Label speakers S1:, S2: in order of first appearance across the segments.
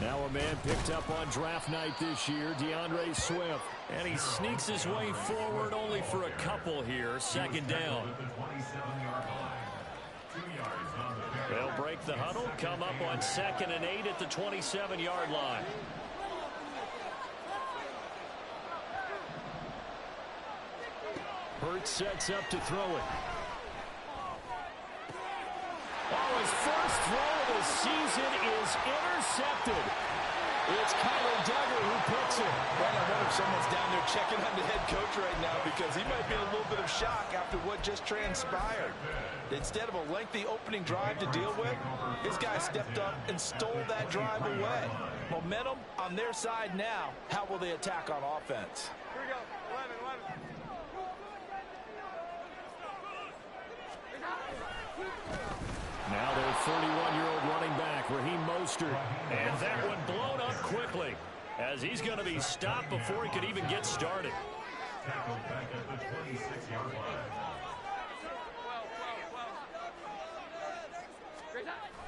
S1: Now a man picked up on draft night this year, DeAndre Swift.
S2: And he sneaks his way forward only for a couple here. Second down. They'll break the huddle, come up on 2nd and 8 at the 27-yard line.
S1: Hurts sets up to throw it.
S2: Oh, his first throw of the season is intercepted.
S3: It's Kyler Duggar who picks it. Well, I wonder if someone's down there checking on the head coach right now because he might be in a little bit of shock after what just transpired. Instead of a lengthy opening drive to deal with, his guy stepped up and stole that drive away. Momentum on their side now. How will they attack on offense?
S4: Here we go. 11.
S1: Now their 31-year-old running back, Raheem Mostert.
S2: And that one blown up quickly as he's going to be stopped before he could even get started.
S5: Tackled back at the 26-yard line.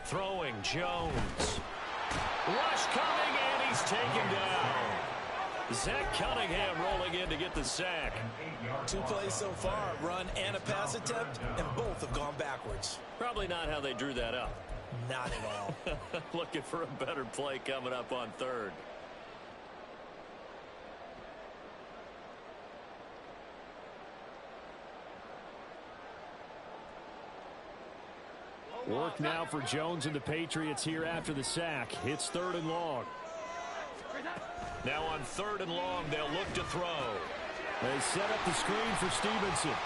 S2: Throwing Jones. Rush coming, and he's taken down. Zach Cunningham rolling in to get the sack.
S3: 2 plays so far, run and a pass attempt, and both have gone backwards.
S2: Probably not how they drew that up.
S3: Not at all.
S2: Looking for a better play coming up on 3rd.
S1: Work now for Jones and the Patriots here after the sack. It's 3rd and long.
S2: Now on 3rd and long, they'll look to throw.
S1: They set up the screen for Stevenson.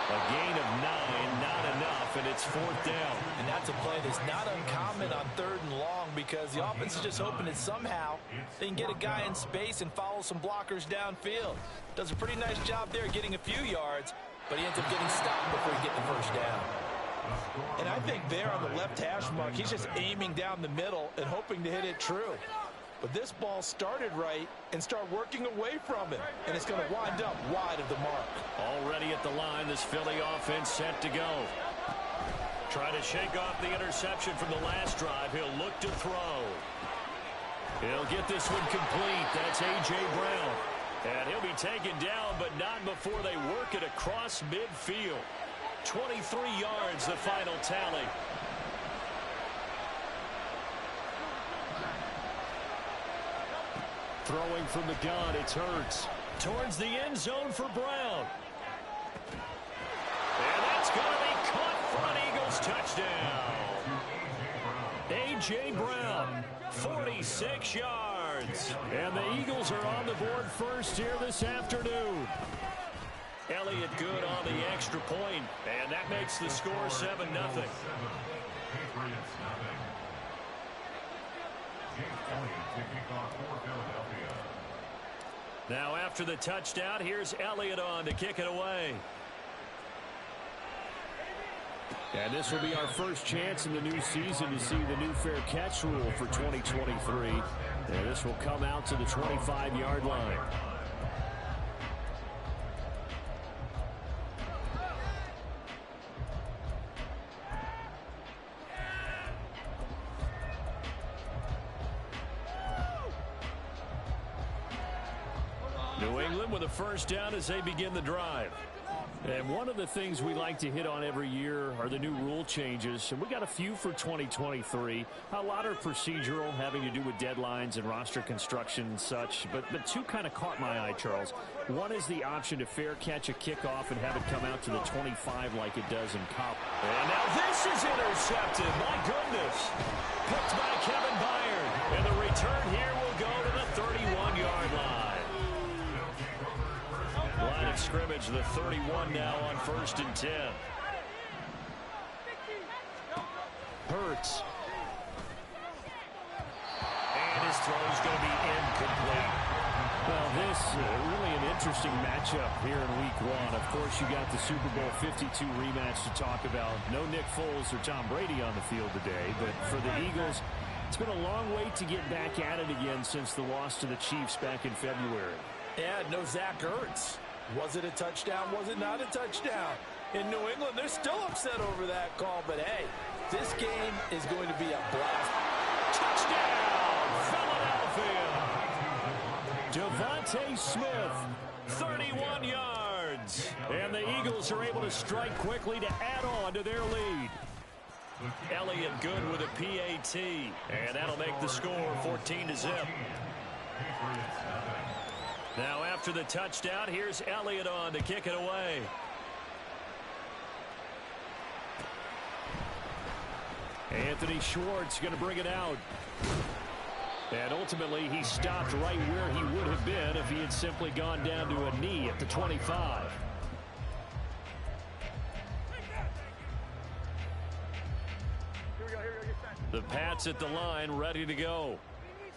S2: A gain of 9, not enough, and it's 4th down.
S3: And that's a play that's not uncommon on 3rd and long because the offense is just hoping that somehow they can get a guy in space and follow some blockers downfield. Does a pretty nice job there getting a few yards, but he ends up getting stopped before he gets the first down. And I think there on the left hash mark, he's just aiming down the middle and hoping to hit it true. But this ball started right and started working away from him, and it's going to wind up wide of the mark.
S2: Already at the line, this Philly offense set to go. Trying to shake off the interception from the last drive. He'll look to throw. He'll get this one complete. That's A.J. Brown. And he'll be taken down, but not before they work it across midfield. 23 yards, the final tally.
S1: Throwing from the gun, it's Hurts.
S2: Towards the end zone for Brown. And that's going to be caught for an Eagles touchdown. A.J. Brown, 46 yards.
S1: And the Eagles are on the board first here this afternoon.
S2: Elliott good on the extra point, and that makes the score 7-0. Now after the touchdown, here's Elliott on to kick it away.
S1: And this will be our first chance in the new season to see the new fair catch rule for 2023. And this will come out to the 25-yard line.
S2: New England with a first down as they begin the drive.
S1: And one of the things we like to hit on every year are the new rule changes. And we got a few for 2023. A lot are procedural, having to do with deadlines and roster construction and such. But two kind of caught my eye, Charles. One is the option to fair catch a kickoff and have it come out to the 25 like it does in college.
S2: And now this is intercepted. My goodness. Picked by Kevin Byard. And the return here will go to the 31-yard line. Line of scrimmage, the 31 now on 1st and 10.
S1: Hurts.
S2: And his throw is going to be incomplete.
S1: Well, this really an interesting matchup here in Week 1. Of course, you got the Super Bowl 52 rematch to talk about. No Nick Foles or Tom Brady on the field today, but for the Eagles, it's been a long wait to get back at it again since the loss to the Chiefs back in February.
S3: Yeah, no Zach Ertz. Was it a touchdown? Was it not a touchdown? In New England, they're still upset over that call. But, hey, this game is going to be a blast.
S2: Touchdown, Philadelphia. Devontae Smith, 31 yards. And the Eagles are able to strike quickly to add on to their lead. Elliott good with a PAT. And that'll make the score 14-0. Now after the touchdown, here's Elliott on to kick it away. Anthony Schwartz going to bring it out. And ultimately, he stopped right where he would have been if he had simply gone down to a knee at the 25. The Pats at the line, ready to go.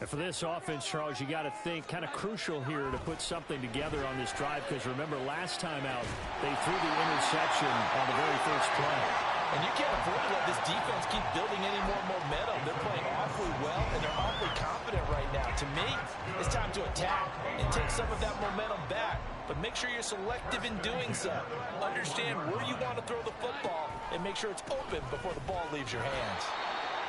S2: And for this offense, Charles, you got to think kind of crucial here to put something together on this drive, because remember last time out they threw the interception on the very first play.
S3: And you can't afford to let this defense keep building any more momentum. They're playing awfully well, and they're awfully confident right now. To me, it's time to attack and take some of that momentum back. But make sure you're selective in doing so. Understand where you want to throw the football and make sure it's open before the ball leaves your hands.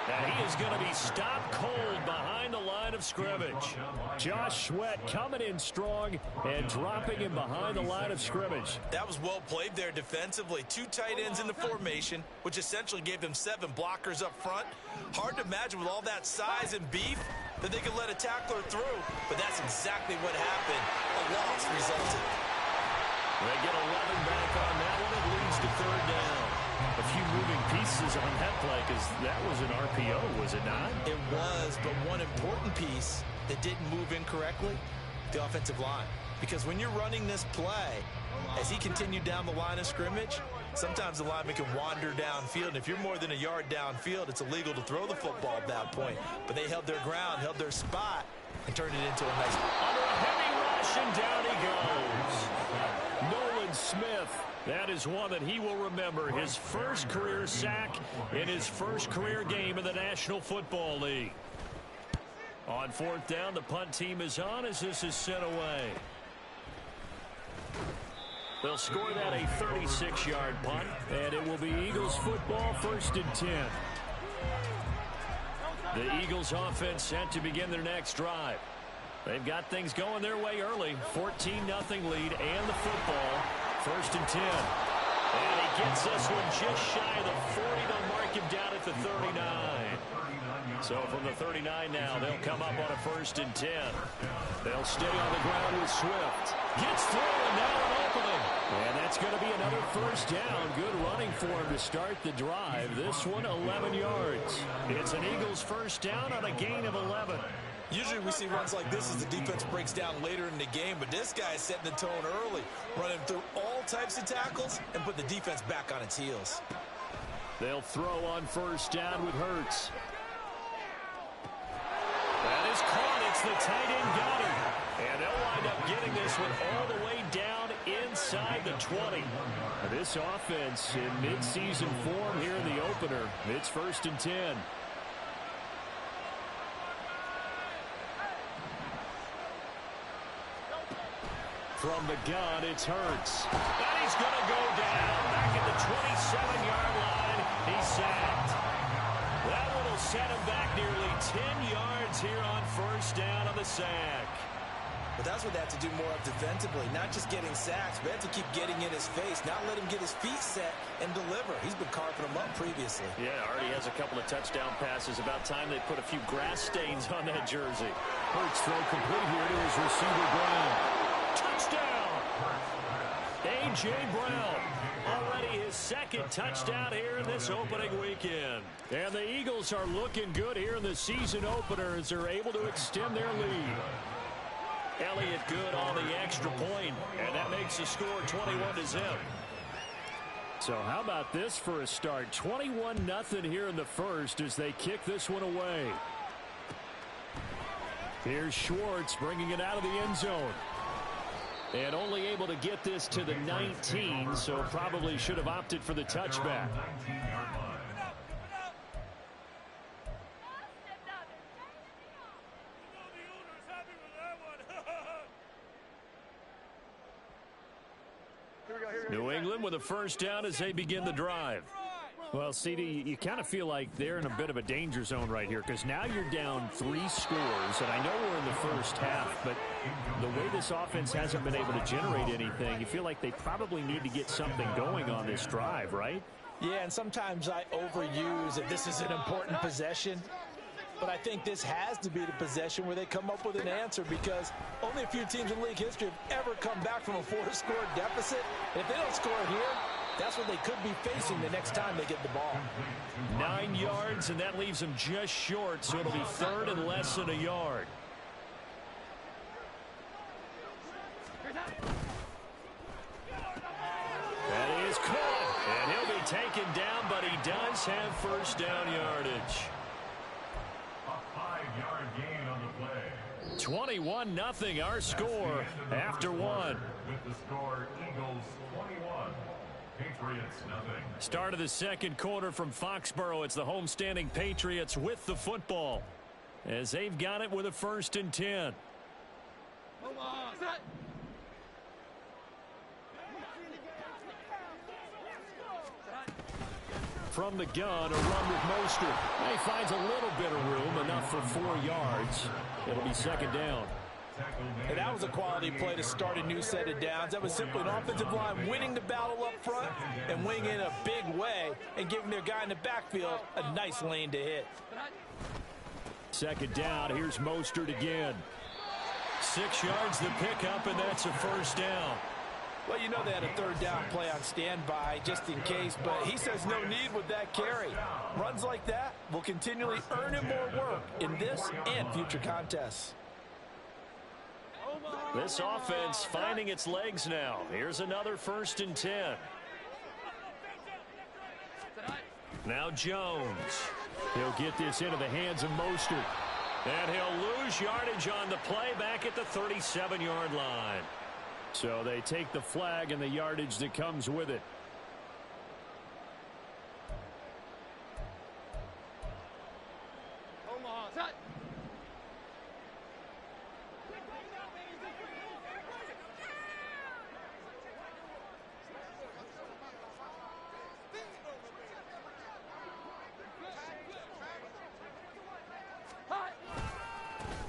S2: And he is going to be stopped cold behind the line of scrimmage. Josh Sweat coming in strong and dropping him behind the line of scrimmage.
S3: That was well played there defensively. 2 tight ends in the formation, which essentially gave them 7 blockers up front. Hard to imagine with all that size and beef that they could let a tackler through, but that's exactly what happened. A loss resulted.
S2: They get 11 back on that one. It leads to 3rd down. A few moving pieces on that play, because that was an RPO, was it not?
S3: It was, but one important piece that didn't move incorrectly, the offensive line. Because when you're running this play, as he continued down the line of scrimmage, sometimes the lineman can wander downfield, and if you're more than a yard downfield, it's illegal to throw the football at that point. But they held their ground, held their spot, and turned it into a nice...
S2: Under a heavy rush, and down he goes. Nolan Smith. That is one that he will remember. His first career sack in his first career game in the National Football League. On 4th down, the punt team is on as this is sent away. They'll score that a 36-yard punt, and it will be Eagles football, 1st and 10. The Eagles offense set to begin their next drive. They've got things going their way early. 14-0 lead and the football. 1st and 10. And he gets this one just shy of the 40. They'll mark him down at the 39. So from the 39 now, they'll come up on a 1st and 10. They'll stay on the ground with Swift. Gets through, and now an opening. And that's going to be another 1st down. Good running for him to start the drive. This one, 11 yards. It's an Eagles 1st down on a gain of 11.
S3: Usually we see runs like this as the defense breaks down later in the game, but this guy is setting the tone early, running through all types of tackles and put the defense back on its heels.
S2: They'll throw on 1st down with Hurts. That is caught. It's the tight end got him. And they'll wind up getting this one all the way down inside the 20. This offense in midseason form here in the opener. It's 1st and 10. From the gun, it's Hurts. And he's going to go down back at the 27-yard line. He's sacked. That one will set him back nearly 10 yards here on 1st down on the sack.
S3: But that's what they have to do more of defensively, not just getting sacks, but have to keep getting in his face, not let him get his feet set and deliver. He's been carving them up previously.
S2: Yeah, already has a couple of touchdown passes. About time they put a few grass stains on that jersey. Hurts throw complete here to his receiver, Brown. Touchdown! A.J. Brown. Already his 2nd touchdown here in this opening weekend. And the Eagles are looking good here in the season opener as they're able to extend their lead. Elliott good on the extra point, and that makes the score 21-0. So how about this for a start? 21-0 here in the 1st as they kick this one away. Here's Schwartz bringing it out of the end zone. And only able to get this to the 19, so probably should have opted for the touchback. New England with a 1st down as they begin the drive.
S1: Well, CD, you kind of feel like they're in a bit of a danger zone right here because now you're down 3 scores, and I know we're in the first half, but the way this offense hasn't been able to generate anything, you feel like they probably need to get something going on this drive, right?
S3: Yeah, and sometimes I overuse that this is an important possession, but I think this has to be the possession where they come up with an answer because only a few teams in league history have ever come back from a 4-score deficit. And if they don't score here, that's what they could be facing the next time they get the ball.
S2: 9 yards, and that leaves them just short, so it'll be 3rd and less than a yard. That is caught, and he'll be taken down, but he does have first down yardage.
S5: A 5-yard gain on the play.
S2: 21-0 our score after 1.
S5: With the score, Eagles 21, Patriots nothing.
S2: Start of the second quarter from Foxborough. It's the homestanding Patriots with the football as they've got it with a 1st and 10. From the gun, a run with Mostert. He finds a little bit of room, enough for 4 yards. It'll be 2nd down.
S3: And that was a quality play to start a new set of downs. That was simply an offensive line winning the battle up front and winning in a big way and giving their guy in the backfield a nice lane to hit.
S2: 2nd down. Here's Mostert again. 6 yards the pickup, and that's a 1st down.
S3: Well, you know they had a 3rd down play on standby just in case, but he says no need with that carry. Runs like that will continually earn him more work in this and future contests.
S2: This offense finding its legs now. Here's another 1st and 10. Now Jones. He'll get this into the hands of Mostert. And he'll lose yardage on the play back at the 37-yard line.
S1: So they take the flag and the yardage that comes with it.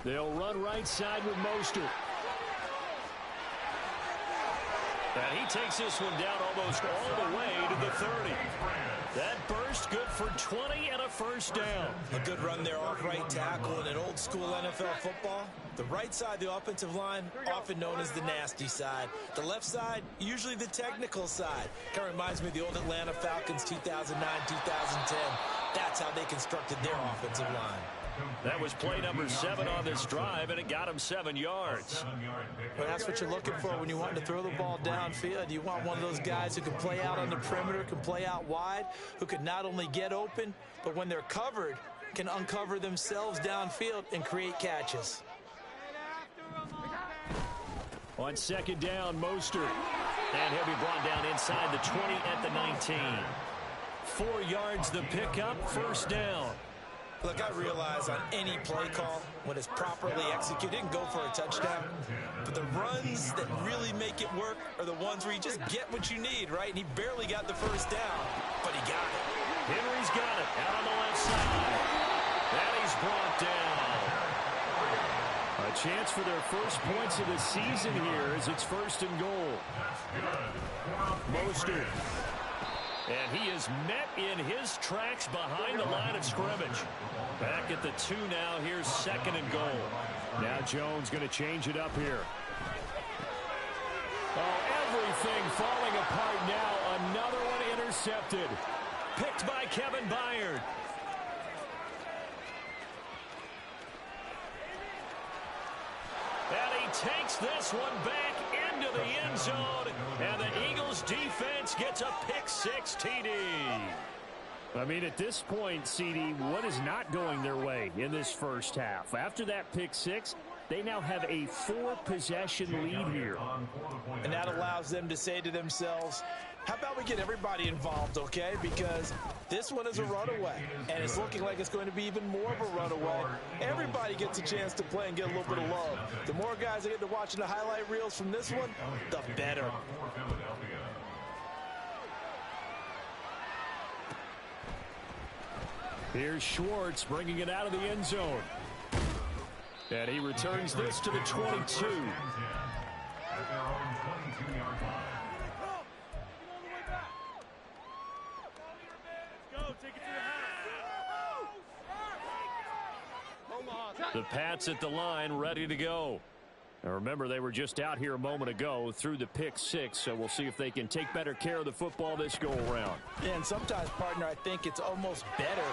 S1: They'll run right side with Mostert.
S2: And he takes this one down almost all the way to the 30. That burst good for 20 and a 1st down.
S3: A good run there off right tackle in an old school NFL football. The right side of the offensive line, often known as the nasty side. The left side, usually the technical side. Kind of reminds me of the old Atlanta Falcons 2009, 2010. That's how they constructed their offensive line.
S2: That was play number 7 on this drive, and it got him 7 yards.
S3: Well, that's what you're looking for when you want to throw the ball downfield. You want one of those guys who can play out on the perimeter, can play out wide, who can not only get open, but when they're covered, can uncover themselves downfield and create catches.
S2: On 2nd down, Mostert. And he'll be brought down inside the 20 at the 19. 4 yards the pickup, 1st down.
S3: Look, I realize on any play call, when it's properly executed, it can go for a touchdown. But the runs that really make it work are the ones where you just get what you need, right? And he barely got the 1st down, but he got it.
S2: Henry's got it out on the left side. And he's brought down.
S1: A chance for their first points of the season here as it's 1st and goal.
S2: Mostert. And he is met in his tracks behind the line of scrimmage. Back at the 2 now. Here's 2nd and goal.
S1: Now Jones going to change it up here. Oh, everything falling apart now. Another one intercepted.
S2: Picked by Kevin Byard. And he takes this one back into the end zone. And the Eagles defense gets a pick-6 TD.
S1: I mean, at this point, CD, what is not going their way in this first half? After that pick-6, they now have a 4-possession lead here.
S3: And that allows them to say to themselves, how about we get everybody involved, okay? Because this one is a runaway, and it's looking like it's going to be even more of a runaway. Everybody gets a chance to play and get a little bit of love. The more guys that get to watching the highlight reels from this one, the better.
S1: Here's Schwartz bringing it out of the end zone. And he returns this to the 22.
S5: At their own 22-yard line.
S1: The Pats at the line, ready to go. Now remember, they were just out here a moment ago through the pick six, so we'll see if they can take better care of the football this go-around.
S3: Yeah, and sometimes, partner, I think it's almost better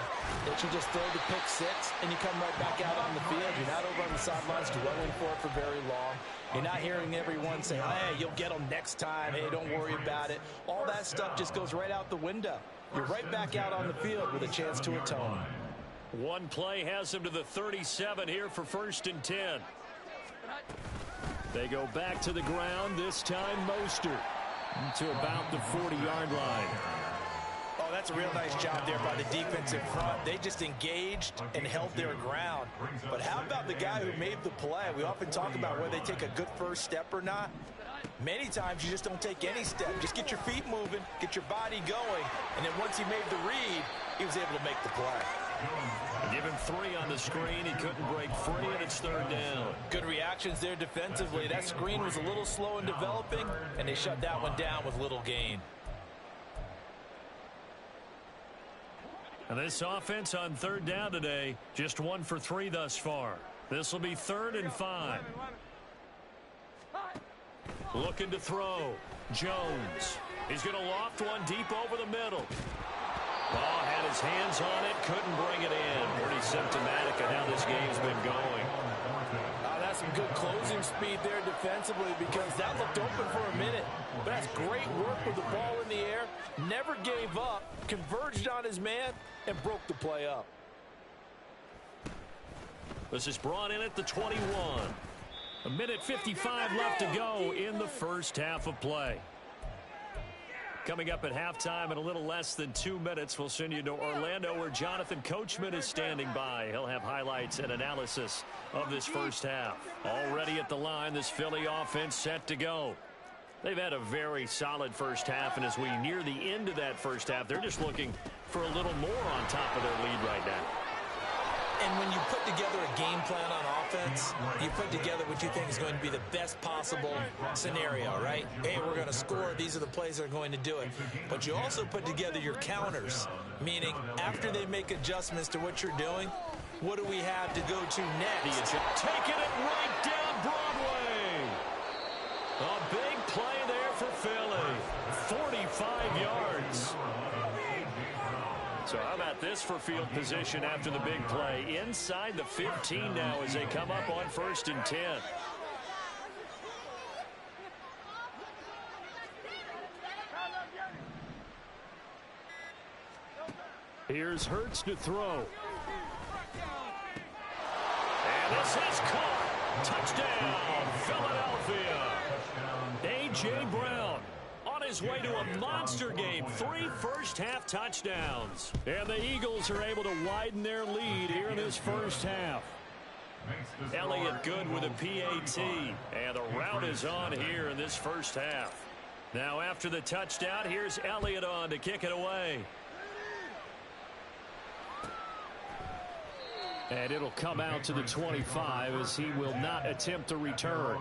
S3: that you just throw the pick six and you come right back out on the field. You're not over on the sidelines dwelling for it for very long. You're not hearing everyone say, hey, you'll get them next time. Hey, don't worry about it. All that stuff just goes right out the window. You're right back out on the field with a chance to atone.
S2: One play has him to the 37 here for 1st and 10.
S1: They go back to the ground, this time Mostert to about the 40-yard line.
S3: Oh, that's a real nice job there by the defensive front. They just engaged and held their ground. But how about the guy who made the play? We often talk about whether they take a good first step or not. Many times you just don't take any step. Just get your feet moving, get your body going, and then once he made the read, he was able to make the play.
S2: Give him 3 on the screen. He couldn't break free, and it's 3rd down.
S3: Good reactions there defensively. That screen was a little slow in developing, and they shut that one down with little gain.
S2: And this offense on 3rd down today, just 1 for 3 thus far. This will be 3rd and 5. Looking to throw. Jones. He's going to loft one deep over the middle. Ball had his hands on it, couldn't bring it in. Pretty symptomatic of how this game's been going.
S3: That's some good closing speed there defensively because that looked open for a minute. But that's great work with the ball in the air. Never gave up, converged on his man, and broke the play up.
S2: This is brought in at the 21.
S1: 1:55 left to go in the first half of play. Coming up at halftime in a little less than 2 minutes, we'll send you to Orlando where Jonathan Coachman is standing by. He'll have highlights and analysis of this first half. Already at the line, this Philly offense set to go. They've had a very solid first half, and as we near the end of that first half, they're just looking for a little more on top of their lead right now.
S3: And when you put together a game plan on offense, you put together what you think is going to be the best possible scenario, right? Hey, we're going to score. These are the plays that are going to do it. But you also put together your counters, meaning after they make adjustments to what you're doing, what do we have to go to next?
S2: Taking it right down Broadway. A big play there for Philly. 45 yards.
S1: So how about this for field position after the big play? Inside the 15 now as they come up on 1st and 10. Here's Hurts to throw.
S2: And this is caught. Touchdown, Philadelphia.
S1: A.J. Brown on his way to a monster game. 3 first-half touchdowns. And the Eagles are able to widen their lead here in this first half. Elliott good with a PAT. And the route is on here in this first half. Now after the touchdown, here's Elliott on to kick it away. And it'll come out to the 25 as he will not attempt to return.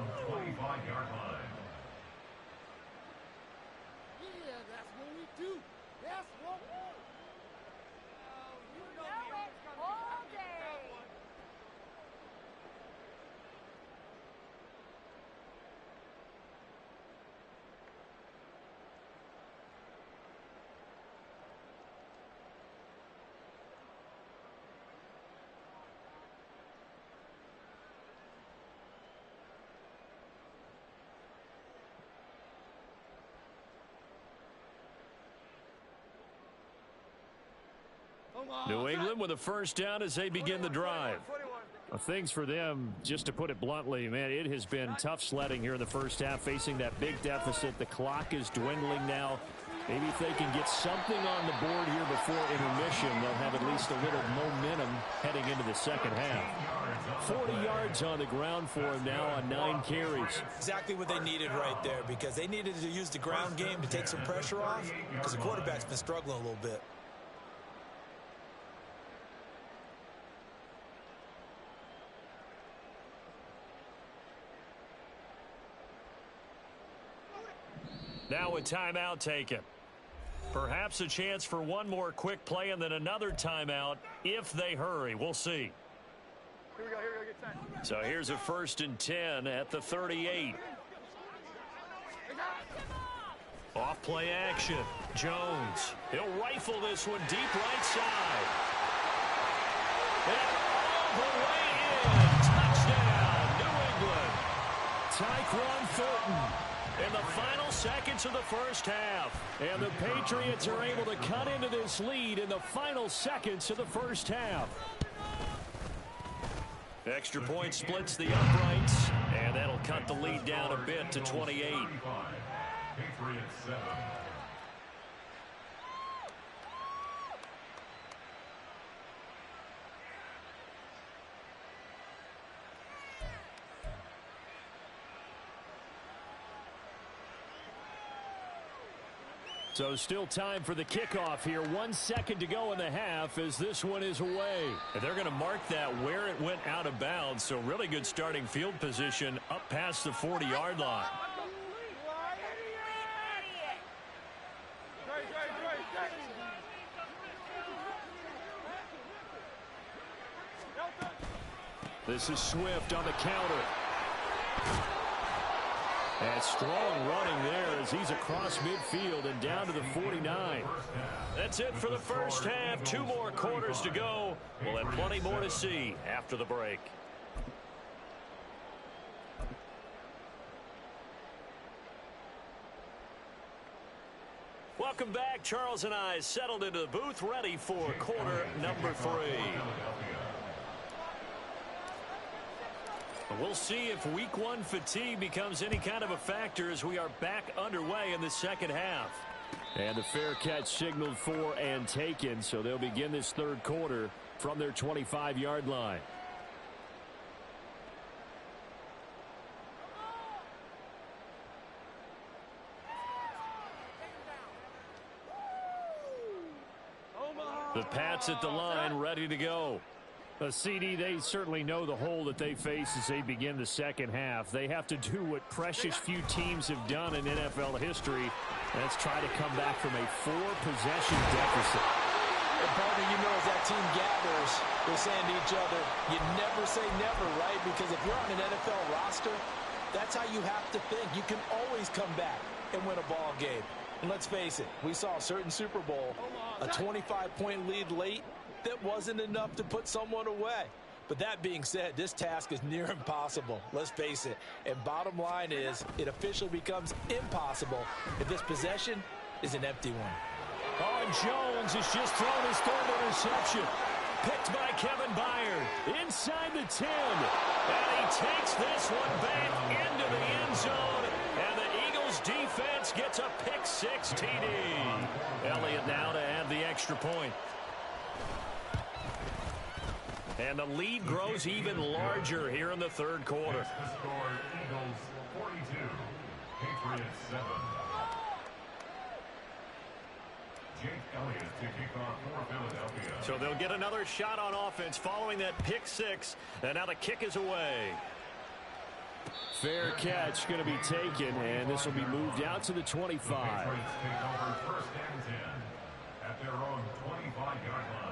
S1: New England with a first down as they begin the drive. Well, things for them, just to put it bluntly, man, it has been tough sledding here in the first half, facing that big deficit. The clock is dwindling now. Maybe if they can get something on the board here before intermission, they'll have at least a little momentum heading into the second half. 40 yards on the ground for him now on 9 carries.
S3: Exactly what they needed right there, because they needed to use the ground game to take some pressure off, because the quarterback's been struggling a little bit.
S2: Now a timeout taken. Perhaps a chance for one more quick play and then another timeout if they hurry. We'll see.
S4: Here we go, get time.
S2: So here's a 1st and 10 at the 38. Off play action. Jones. He'll rifle this one deep right side. And all the way in. Touchdown, New England.
S1: Tyquan Thornton.
S2: In the final seconds of the first half.
S1: And the Patriots are able to cut into this lead in the final seconds of the first half.
S2: Extra point splits the uprights, and that'll cut the lead down a bit to 28.
S5: Patriots 7.
S1: So still time for the kickoff here. 1 second to go in the half as this one is away.
S2: And they're going to mark that where it went out of bounds. So really good starting field position up past the 40-yard line.
S1: This is Swift on the counter. And strong running there as he's across midfield and down to the 49.
S2: That's it for the first half. 2 more quarters to go. We'll have plenty more to see after the break. Welcome back. Charles and I settled into the booth ready for quarter number 3. We'll see if week 1 fatigue becomes any kind of a factor as we are back underway in the second half.
S1: And the fair catch signaled for and taken, so they'll begin this third quarter from their 25-yard line.
S2: The Pats at the line ready to go.
S1: CD, they certainly know the hole that they face as they begin the second half. They have to do what precious few teams have done in NFL history. That's try to come back from a 4-possession deficit.
S3: And partner, you know, as that team gathers, they're saying to each other, you never say never, right? Because if you're on an NFL roster, that's how you have to think. You can always come back and win a ball game. And let's face it, we saw a certain Super Bowl, a 25-point lead late, that wasn't enough to put someone away. But that being said, this task is near impossible. Let's face it. And bottom line is, it officially becomes impossible if this possession is an empty one.
S1: Oh, and Jones has just thrown his 3rd interception.
S2: Picked by Kevin Byard.
S1: Inside the 10.
S2: And he takes this one back into the end zone. And the Eagles defense gets a pick-6 TD. Elliott now to add the extra point. And the lead grows even larger here in the third quarter.
S5: The score, Eagles 42, Patriots 7. Jake Elliott to kick off for Philadelphia.
S2: So they'll get another shot on offense following that pick-6. And now the kick is away.
S1: Fair catch going to be taken, and this will be moved out to the 25.
S5: The Patriots take over 1st and 10 at their own 25-yard line.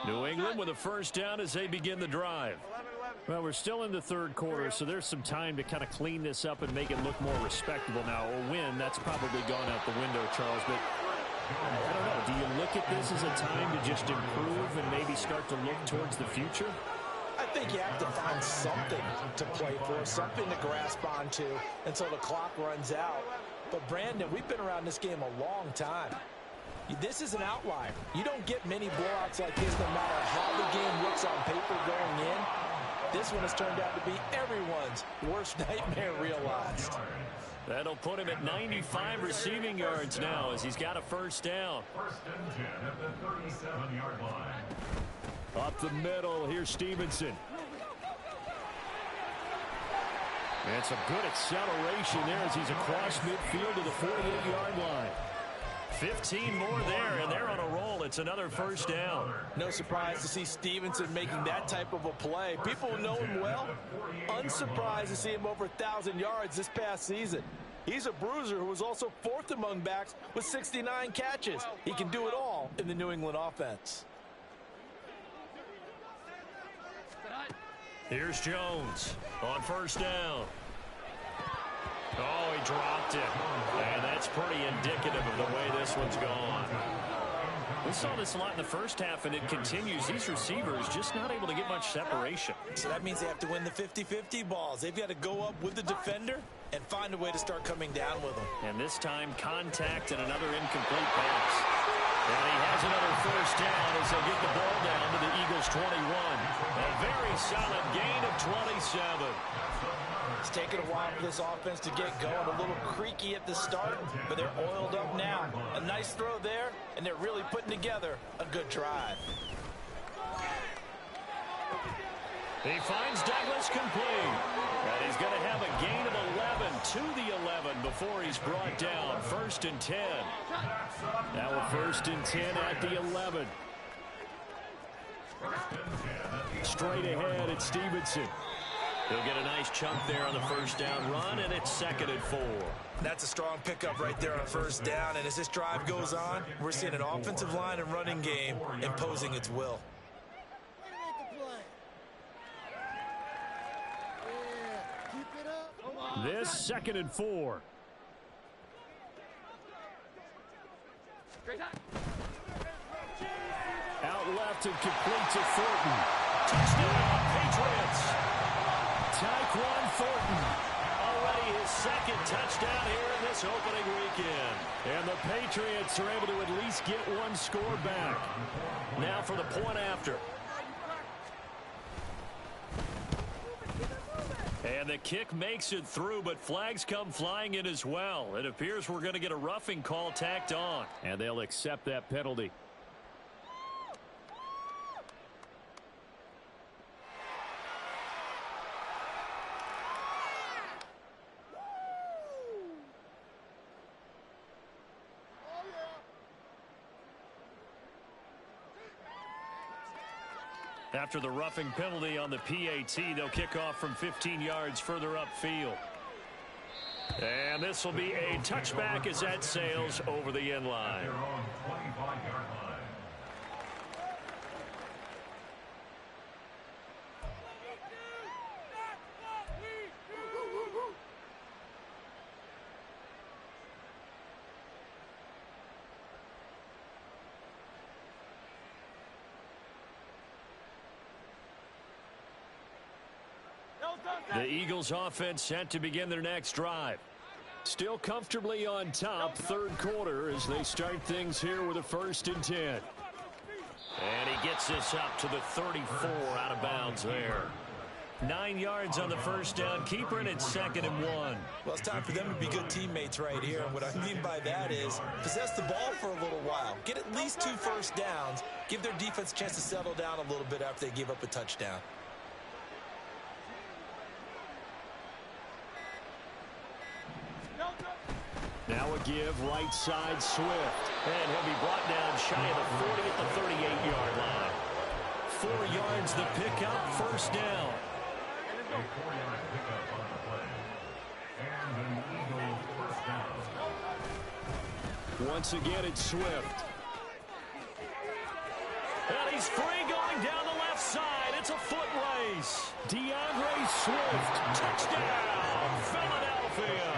S1: New England with a first down as they begin the drive. Well, we're still in the third quarter, so there's some time to kind of clean this up and make it look more respectable. Now, a win, that's probably gone out the window, Charles, but I don't know. Do you look at this as a time to just improve and maybe start to look towards the future?
S3: I think you have to find something to play for, something to grasp onto until the clock runs out. But, Brandon, we've been around this game a long time. This is an outlier. You don't get many blowouts like this no matter how the game looks on paper going in. This one has turned out to be everyone's worst nightmare realized.
S2: That'll put him at 95 receiving yards now as he's got a first down.
S5: 1st and 10 at the 37-yard line.
S1: Up the middle, here's Stevenson. And some good acceleration there as he's across midfield to the 48-yard line. 15 more there, and they're on a roll. It's another first down.
S3: No surprise to see Stevenson making that type of a play. People who know him well, unsurprised to see him over 1,000 yards this past season. He's a bruiser who was also fourth among backs with 69 catches. He can do it all in the New England offense.
S2: Here's Jones on first down. Oh, he dropped it. And that's pretty indicative of the way this one's gone.
S1: We saw this a lot in the first half, and it continues. These receivers just not able to get much separation.
S3: So that means they have to win the 50-50 balls. They've got to go up with the defender and find a way to start coming down with them.
S1: And this time, contact and another incomplete pass. And he has another first down as they get the ball down to the Eagles' 21.
S2: A very solid gain of 27.
S3: It's taken a while for this offense to get going. A little creaky at the start, but they're oiled up now. A nice throw there, and they're really putting together a good drive.
S2: He finds Douglas complete. And he's going to have a gain of 11 to the 11 before he's brought down. 1st and 10.
S1: Now a 1st and 10 at the 11. Straight ahead at Stevenson.
S2: He'll get a nice chunk there on the first down run, and it's 2nd and 4.
S3: That's a strong pickup right there on a first down. And as this drive goes on, we're seeing an offensive line and running game imposing its will.
S1: This 2nd and 4. Out left and complete to Thornton.
S2: Touchdown, Patriots.
S1: Tyquan Thornton.
S2: Already his 2nd touchdown here in this opening weekend.
S1: And the Patriots are able to at least get one score back.
S2: Now for the point after. And the kick makes it through, but flags come flying in as well. It appears we're going to get a roughing call tacked on.
S1: And they'll accept that penalty.
S2: After the roughing penalty on the PAT, they'll kick off from 15 yards further upfield. And this will be a touchback as that sails over the end line. The Eagles offense set to begin their next drive.
S1: Still comfortably on top, 3rd quarter as they start things here with a 1st and 10.
S2: And he gets this up to the 34 out of bounds there. 9 yards on the first down. Keeper, and it's 2nd and 1.
S3: Well, it's time for them to be good teammates right here. And what I mean by that is possess the ball for a little while. Get at least 2 first downs. Give their defense a chance to settle down a little bit after they give up a touchdown.
S1: Now a give, right side, Swift.
S2: And he'll be brought down shy of the 40 at the 38-yard line. 4 yards the pickup, first down.
S5: A 4-yard pickup on the play. And an Eagles first down.
S1: Once again, it's Swift.
S2: And he's free going down the left side. It's a foot race.
S1: DeAndre Swift.
S2: Touchdown, Philadelphia.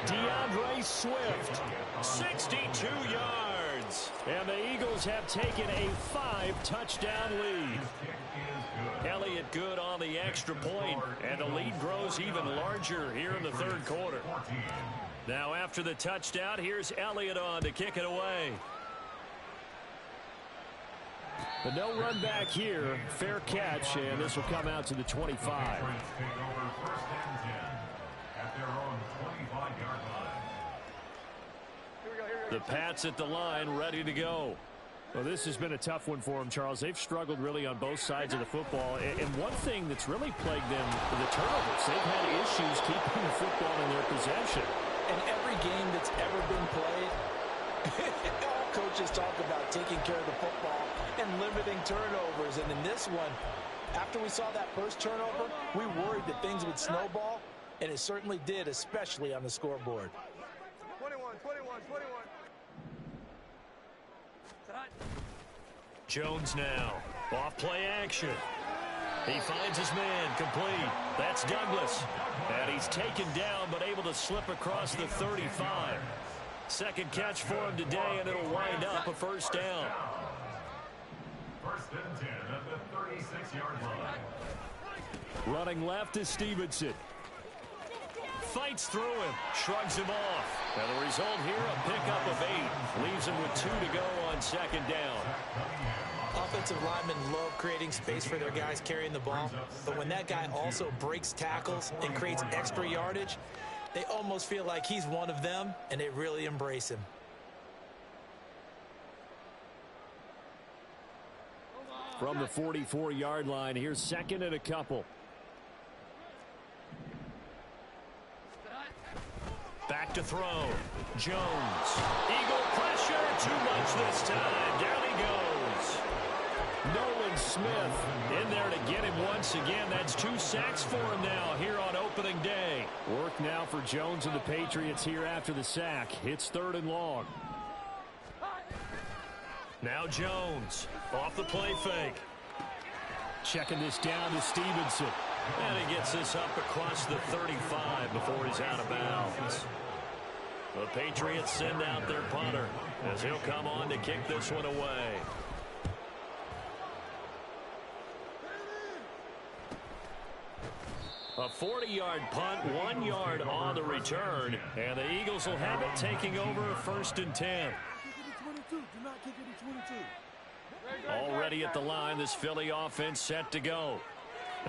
S1: DeAndre Swift.
S2: 62 yards.
S1: And the Eagles have taken a 5-touchdown lead.
S2: Elliott good on the extra point, and the lead grows even larger here in the 3rd quarter. Now after the touchdown, here's Elliott on to kick it away.
S1: But no run back here. Fair catch, and this will come out to the 25.
S2: The Pats at the line, ready to go.
S1: Well, this has been a tough one for them, Charles. They've struggled really on both sides of the football. And one thing that's really plagued them are the turnovers. They've had issues keeping the football in their possession.
S3: In every game that's ever been played, all coaches talk about taking care of the football and limiting turnovers. And in this one, after we saw that first turnover, we worried that things would snowball, and it certainly did, especially on the scoreboard.
S4: 21.
S2: Jones now. Off play action. He finds his man complete. That's Douglas. And he's taken down but able to slip across the 35. Second catch for him today, and it'll wind up a first down.
S5: First and 10 at the 36-yard line.
S1: Running left is Stevenson.
S2: Fights through him, shrugs him off. And the result here, a pickup of 8. Leaves him with 2 to go on second down.
S3: Offensive linemen love creating space for their guys carrying the ball, but when that guy also breaks tackles and creates extra yardage, they almost feel like he's one of them, and they really embrace him.
S1: From the 44-yard line, here's second and a couple.
S2: Back to throw. Jones. Eagle pressure. Too much this time. Down he goes.
S1: Nolan Smith in there to get him once again. That's 2 sacks for him now here on opening day. Work now for Jones and the Patriots here after the sack. It's 3rd and long.
S2: Now Jones. Off the play fake.
S1: Checking this down to Stevenson.
S2: And he gets this up across the 35 before he's out of bounds. The Patriots send out their punter as he'll come on to kick this one away. A 40-yard punt, 1 yard on the return, and the Eagles will have it taking over 1st and 10. Already at the line, this Philly offense set to go.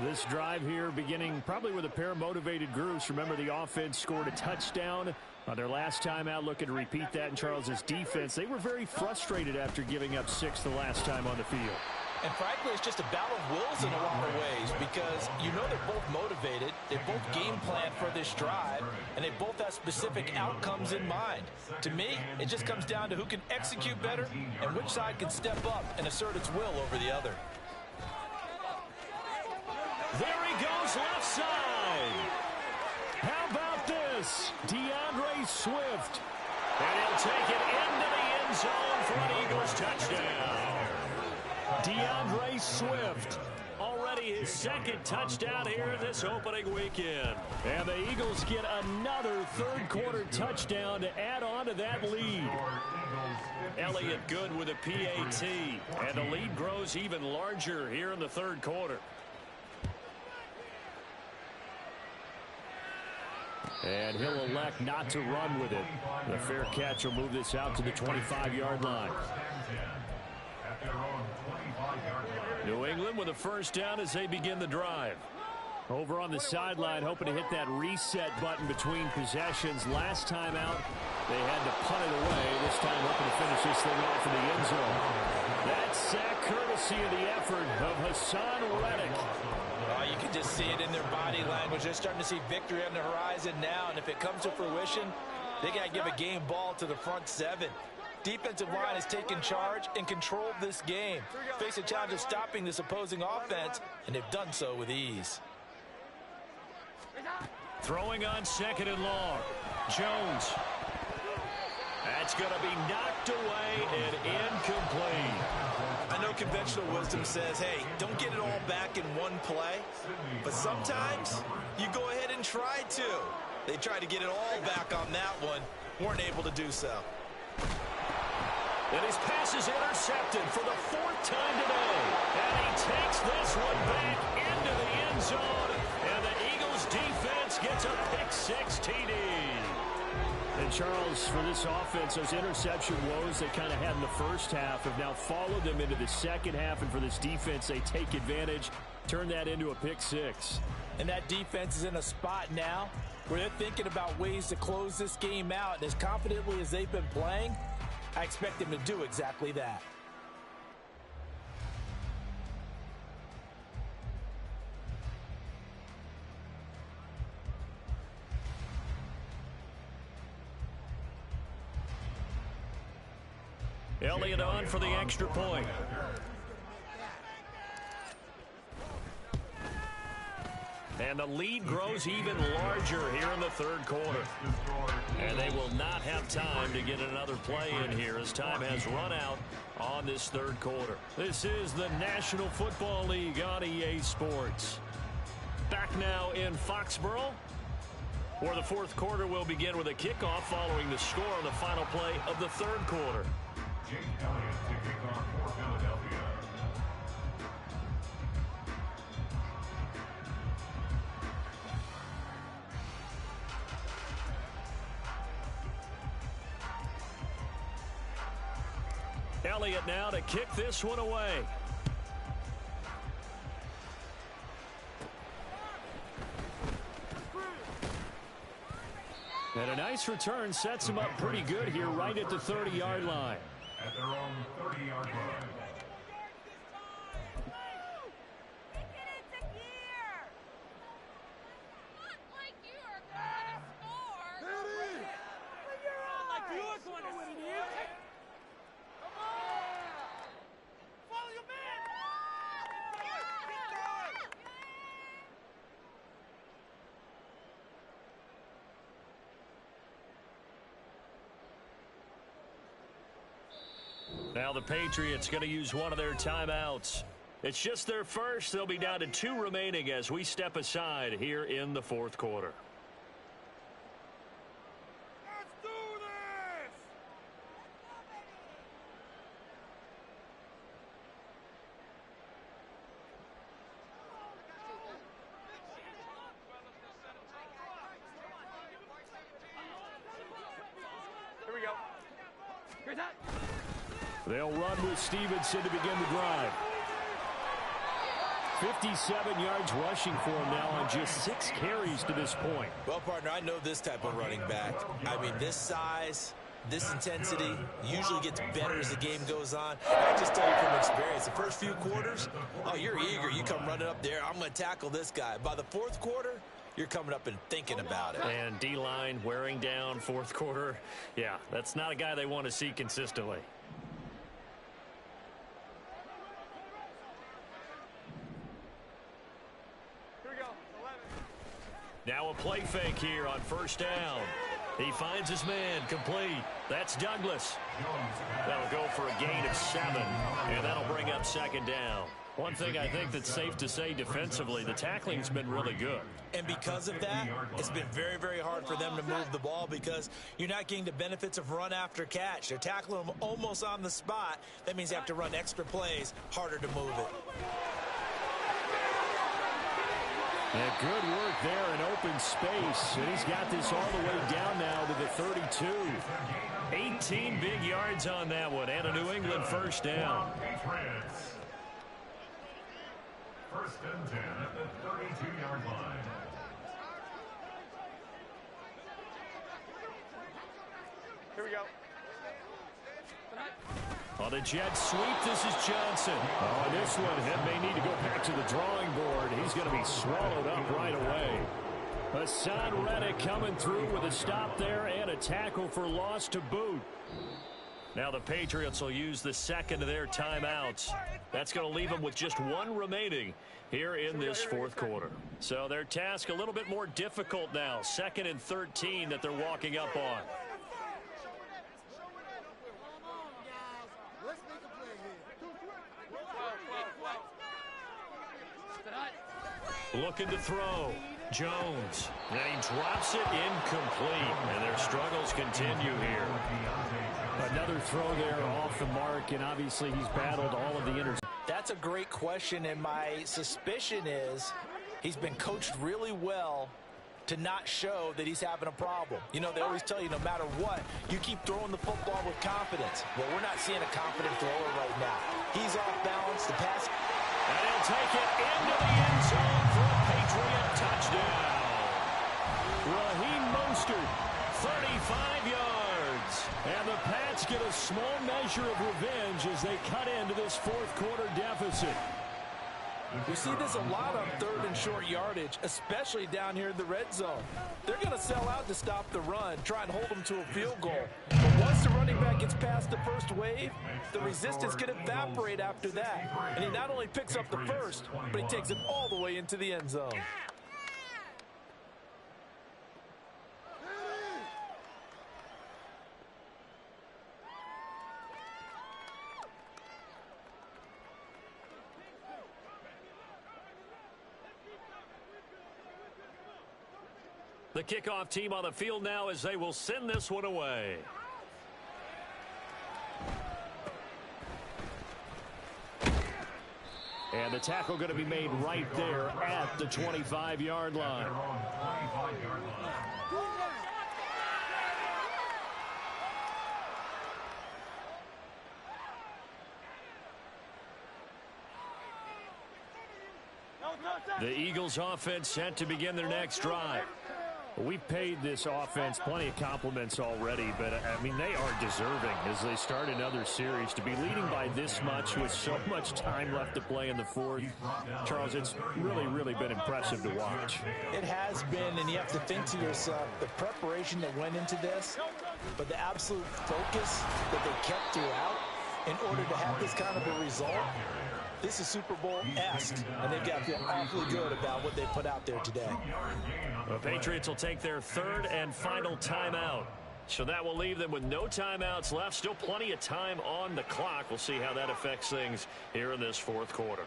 S1: This drive here beginning probably with a pair of motivated groups. Remember, the offense scored a touchdown on their last time out. Looking to repeat that in Charles's defense. They were very frustrated after giving up 6 the last time on the field.
S3: And frankly, it's just a battle of wills in a lot of ways because you know they're both motivated, they both game plan for this drive, and they both have specific outcomes in mind. To me, it just comes down to who can execute better and which side can step up and assert its will over the other.
S2: There he goes, left side.
S1: How about this? DeAndre Swift.
S2: And he'll take it into the end zone for an Eagles touchdown.
S1: DeAndre Swift.
S2: Already his 2nd touchdown here this opening weekend.
S1: And the Eagles get another 3rd quarter touchdown to add on to that lead.
S2: Elliott good with a PAT. And the lead grows even larger here in the 3rd quarter.
S1: And he'll elect not to run with it. The fair catch will move this out to the 25-yard line.
S2: New England with a first down as they begin the drive.
S1: Over on the sideline, hoping to hit that reset button between possessions. Last time out, they had to punt it away. This time hoping to finish this thing off in the end zone. That sack courtesy of the effort of Hassan Reddick.
S3: You can just see it in their body language. They're starting to see victory on the horizon now, and if it comes to fruition, they got to give a game ball to the front 7. Defensive line has taken charge and controlled this game. Face a challenge of stopping this opposing offense, and they've done so with ease.
S2: Throwing on 2nd and long. Jones. That's going to be knocked away and incomplete.
S3: I know conventional wisdom says, hey, don't get it all back in one play. But sometimes you go ahead and try to. They tried to get it all back on that one. Weren't able to do so.
S2: And his pass is intercepted for the 4th time today. And he takes this one back into the end zone. And the Eagles defense gets a pick-6 TD.
S1: And Charles, for this offense, those interception woes they kind of had in the first half have now followed them into the second half. And for this defense, they take advantage, turn that into a pick-6.
S3: And that defense is in a spot now where they're thinking about ways to close this game out. And as confidently as they've been playing, I expect them to do exactly that.
S2: Elliott on for the extra point. And the lead grows even larger here in the third quarter. And they will not have time to get another play in here as time has run out on this third quarter. This is the National Football League on EA Sports. Back now in Foxborough, where the fourth quarter will begin with a kickoff following the score on the final play of the third quarter.
S5: Jake Elliott to kick off for Philadelphia.
S2: Elliott now to kick this one away.
S1: And a nice return sets him up pretty good here right at the 30-yard line.
S5: At their own 30-yard line.
S2: Now the Patriots going to use one of their timeouts. It's just their first. They'll be down to 2 remaining as we step aside here in the fourth quarter.
S4: Let's do this! Here we go. Here's that.
S1: They'll run with Stevenson to begin the drive. 57 yards rushing for him now on just 6 carries to this point.
S3: Well, partner, I know this type of running back. I mean, this size, this intensity usually gets better as the game goes on. I just tell you from experience, the first few quarters, oh, you're eager. You come running up there, I'm going to tackle this guy. By the fourth quarter, you're coming up and thinking about it.
S2: And D-line wearing down fourth quarter. Yeah, that's not a guy they want to see consistently. Now a play fake here on first down. He finds his man complete. That's Douglas. That'll go for a gain of 7, and that'll bring up second down. One thing I think that's safe to say defensively, the tackling's been really good.
S3: And because of that, it's been very, very hard for them to move the ball because you're not getting the benefits of run after catch. They're tackling them almost on the spot. That means you have to run extra plays, harder to move it.
S1: And good work there in open space. And he's got this all the way down now to the 32.
S2: 18 big yards on that one, and a New England first down.
S5: First and 10 at the 32-yard line.
S4: Here we go.
S1: On the jet sweep, this is Johnson. Oh, this one, he may need to go back to the drawing board. He's going to be swallowed up right away. Hassan Reddick coming through with a stop there and a tackle for loss to boot.
S2: Now the Patriots will use the second of their timeouts. That's going to leave them with just 1 remaining here in this fourth quarter. So their task a little bit more difficult now. 2nd and 13 that they're walking up on. Looking to throw. Jones. And he drops it incomplete. And their struggles continue here.
S1: Another throw there off the mark, and obviously he's battled all of the interceptions.
S3: That's a great question, and my suspicion is he's been coached really well to not show that he's having a problem. You know, they always tell you no matter what, you keep throwing the football with confidence. Well, we're not seeing a confident thrower right now. He's off balance. The pass.
S2: And he'll take it into the end zone for a Patriot touchdown.
S1: Raheem Mostert,
S2: 35 yards.
S1: and the Pats get a small measure of revenge as they cut into this fourth quarter deficit.
S3: We see this a lot on 3rd and short yardage, especially down here in the red zone. They're going to sell out to stop the run, try and hold them to a field goal. But once the running running back gets past the first wave, the resistance can evaporate after that. And he not only picks up the first, but he takes it all the way into the end zone.
S2: The kickoff team on the field now as they will send this one away.
S1: And the tackle going to be made right there at the 25-yard line.
S2: The Eagles offense set to begin their next drive.
S1: We've paid this offense plenty of compliments already, but, I mean, they are deserving as they start another series. To be leading by this much with so much time left to play in the fourth, Charles, it's really been impressive to watch.
S3: It has been, and you have to think to yourself, the preparation that went into this, but the absolute focus that they kept throughout in order to have this kind of a result. This is Super Bowl-esque, and they've got to feel awfully good about what they put out there today.
S2: The Patriots will take their third and final timeout. So that will leave them with no timeouts left. Still plenty of time on the clock. We'll see how that affects things here in this fourth quarter.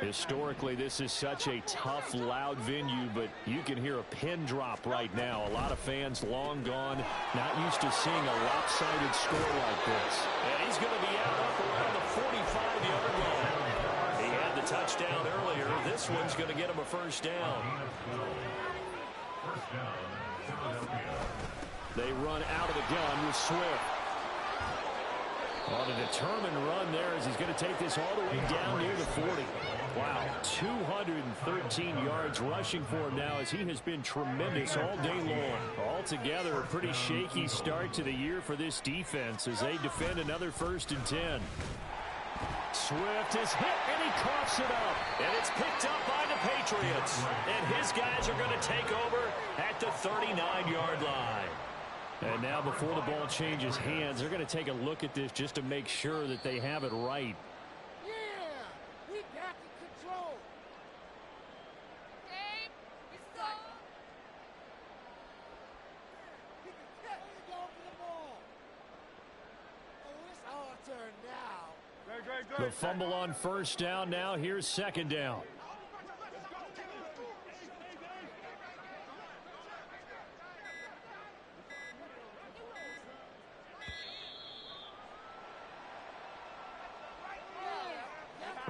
S1: Historically, this is such a tough, loud venue, but you can hear a pin drop right now. A lot of fans long gone, not used to seeing a lopsided score like this.
S2: And he's going to be out up around the 45-yard line. He had the touchdown earlier. This one's going to get him a first down.
S1: They run out of the gun with Swift. On a determined run there as he's going to take this all the way down near the 40. Wow, 213 yards rushing for him now as he has been tremendous all day long. Altogether, a pretty shaky start to the year for this defense as they defend another 1st and 10. Swift is hit, and he coughs it up.
S2: And it's picked up by the Patriots. And his guys are going to take over at the 39-yard line.
S1: And now before the ball changes hands, they're going to take a look at this just to make sure that they have it right.
S6: Yeah, we got the control. Game is done. He can catch it over the ball. Oh, it's our turn now.
S1: The fumble on 1st down. Now here's 2nd down.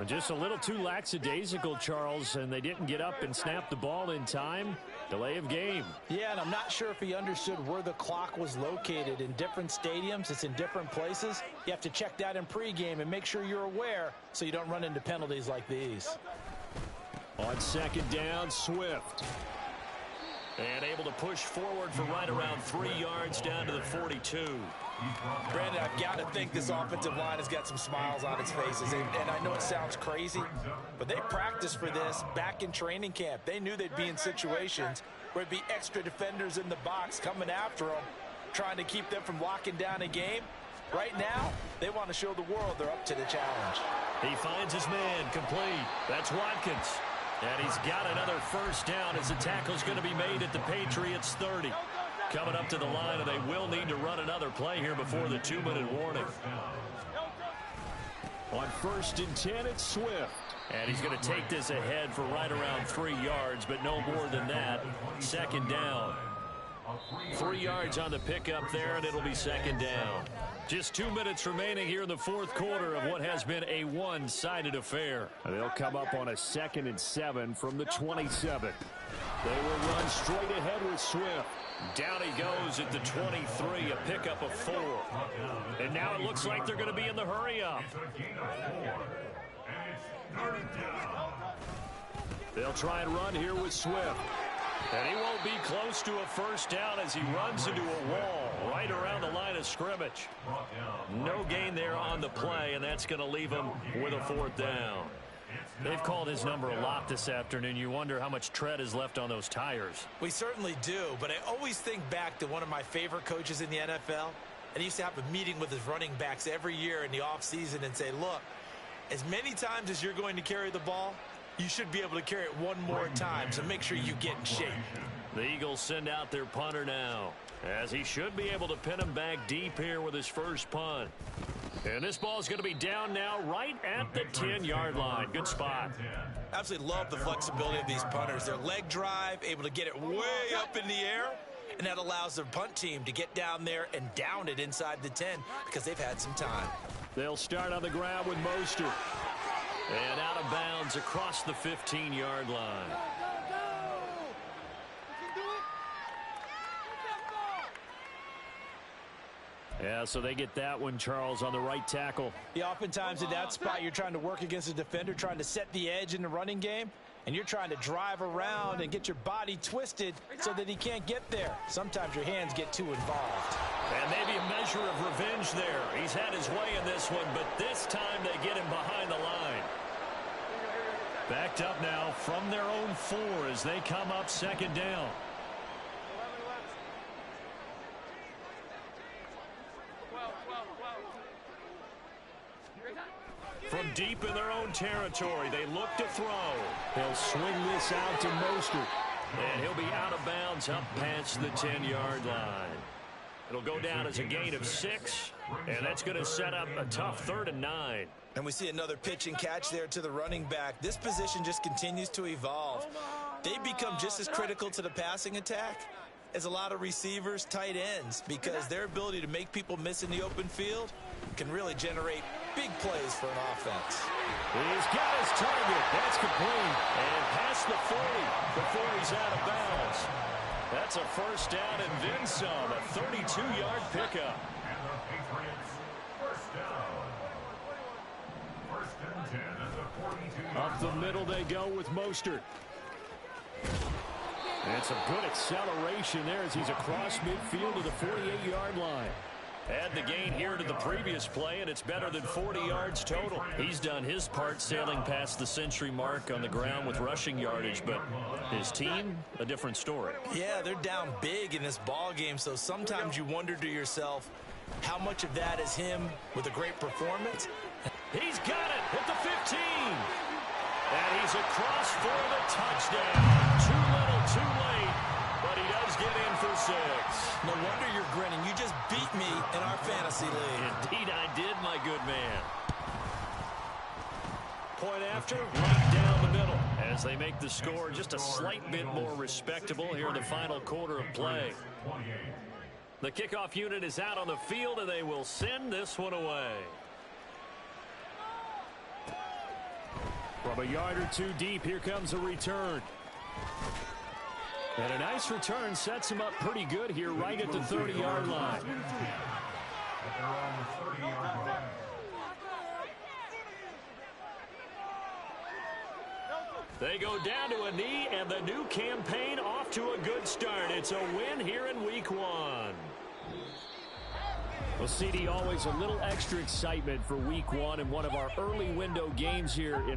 S1: Just a little too lackadaisical, Charles, and they didn't get up and snap the ball in time. Delay of game.
S3: Yeah, and I'm not sure if he understood where the clock was located. In different stadiums, it's in different places. You have to check that in pregame and make sure you're aware so you don't run into penalties like these.
S1: On 2nd down, Swift.
S2: And able to push forward for right around 3 yards down to the 42.
S3: Brandon, I've got to think this offensive line has got some smiles on its faces. And I know it sounds crazy, but they practiced for this back in training camp. They knew they'd be in situations where it'd be extra defenders in the box coming after them, trying to keep them from locking down a game. Right now, they want to show the world they're up to the challenge.
S2: He finds his man complete. That's Watkins. And he's got another 1st down as the tackle's going to be made at the Patriots 30. Coming up to the line, and they will need to run another play here before the 2-minute warning.
S1: On 1st and 10, it's Swift.
S2: And he's going to take this ahead for right around 3 yards, but no more than that. 2nd down. 3 yards on the pickup there, and it'll be 2nd down. Just 2 minutes remaining here in the fourth quarter of what has been a one-sided affair.
S1: They'll come up on a 2nd and 7 from the 27. They will run straight ahead with Swift.
S2: Down he goes at the 23, a pickup of 4. And now it looks like they're going to be in the hurry-up.
S1: They'll try and run here with Swift.
S2: And he won't be close to a 1st down as he runs into a wall right around the line of scrimmage. No gain there on the play, and that's going to leave him with a 4th down.
S1: They've called his number a lot this afternoon. You wonder how much tread is left on those tires.
S3: We certainly do, but I always think back to one of my favorite coaches in the NFL, and he used to have a meeting with his running backs every year in the offseason and say, look, as many times as you're going to carry the ball, you should be able to carry it one more time, so make sure you get in shape.
S2: The Eagles send out their punter now, as he should be able to pin him back deep here with his first punt. And this ball is going to be down now right at the 10-yard line. Good spot.
S3: Absolutely love the flexibility of these punters. Their leg drive, able to get it way up in the air, and that allows their punt team to get down there and down it inside the 10 because they've had some time.
S1: They'll start on the ground with Mostert.
S2: And out of bounds across the 15-yard line.
S1: Yeah, so they get that one, Charles, on the right tackle.
S3: Yeah, oftentimes in that spot, you're trying to work against a defender, trying to set the edge in the running game, and you're trying to drive around and get your body twisted so that he can't get there. Sometimes your hands get too involved.
S2: And maybe a measure of revenge there. He's had his way in this one, but this time they get him behind the line.
S1: Backed up now from their own 4 as they come up second down.
S2: From deep in their own territory, they look to throw.
S1: They'll swing this out to Mostert.
S2: And he'll be out of bounds up past the 10-yard line. It'll go down as a gain of 6, and that's going to set up a tough 3rd and 9.
S3: And we see another pitch and catch there to the running back. This position just continues to evolve. They become just as critical to the passing attack as a lot of receivers, tight ends, because their ability to make people miss in the open field can really generate big plays for an offense.
S1: He's got his target. That's complete.
S2: And past the 40 before he's out of bounds. That's a first down and then some, a 32-yard pickup.
S5: And the Patriots, first down. First and 10 at the 42-yard
S1: Up the middle they go with Mostert. And some good acceleration there as he's across midfield to the 48-yard line.
S2: Add the gain here to the previous play, and it's better than 40 yards total.
S1: He's done his part sailing past the century mark on the ground with rushing yardage, but his team, a different story.
S3: Yeah, they're down big in this ball game, so sometimes you wonder to yourself how much of that is him with a great performance.
S2: He's got it at the 15. And he's across for the touchdown. Too little, too late, but he does get in for 6.
S3: No wonder you're grinning. You just beat me in our fantasy league.
S2: Indeed I did, my good man. Point after, right down the middle.
S1: As they make the score just a slight bit more respectable here in the final quarter of play.
S2: The kickoff unit is out on the field, and they will send this one away.
S1: From a yard or 2 deep, here comes a return. And a nice return sets him up pretty good here right at the 30-yard line.
S2: They go down to a knee, and the new campaign off to a good start. It's a win here in Week 1.
S1: Well, CD, always a little extra excitement for Week 1 and one of our early window games here in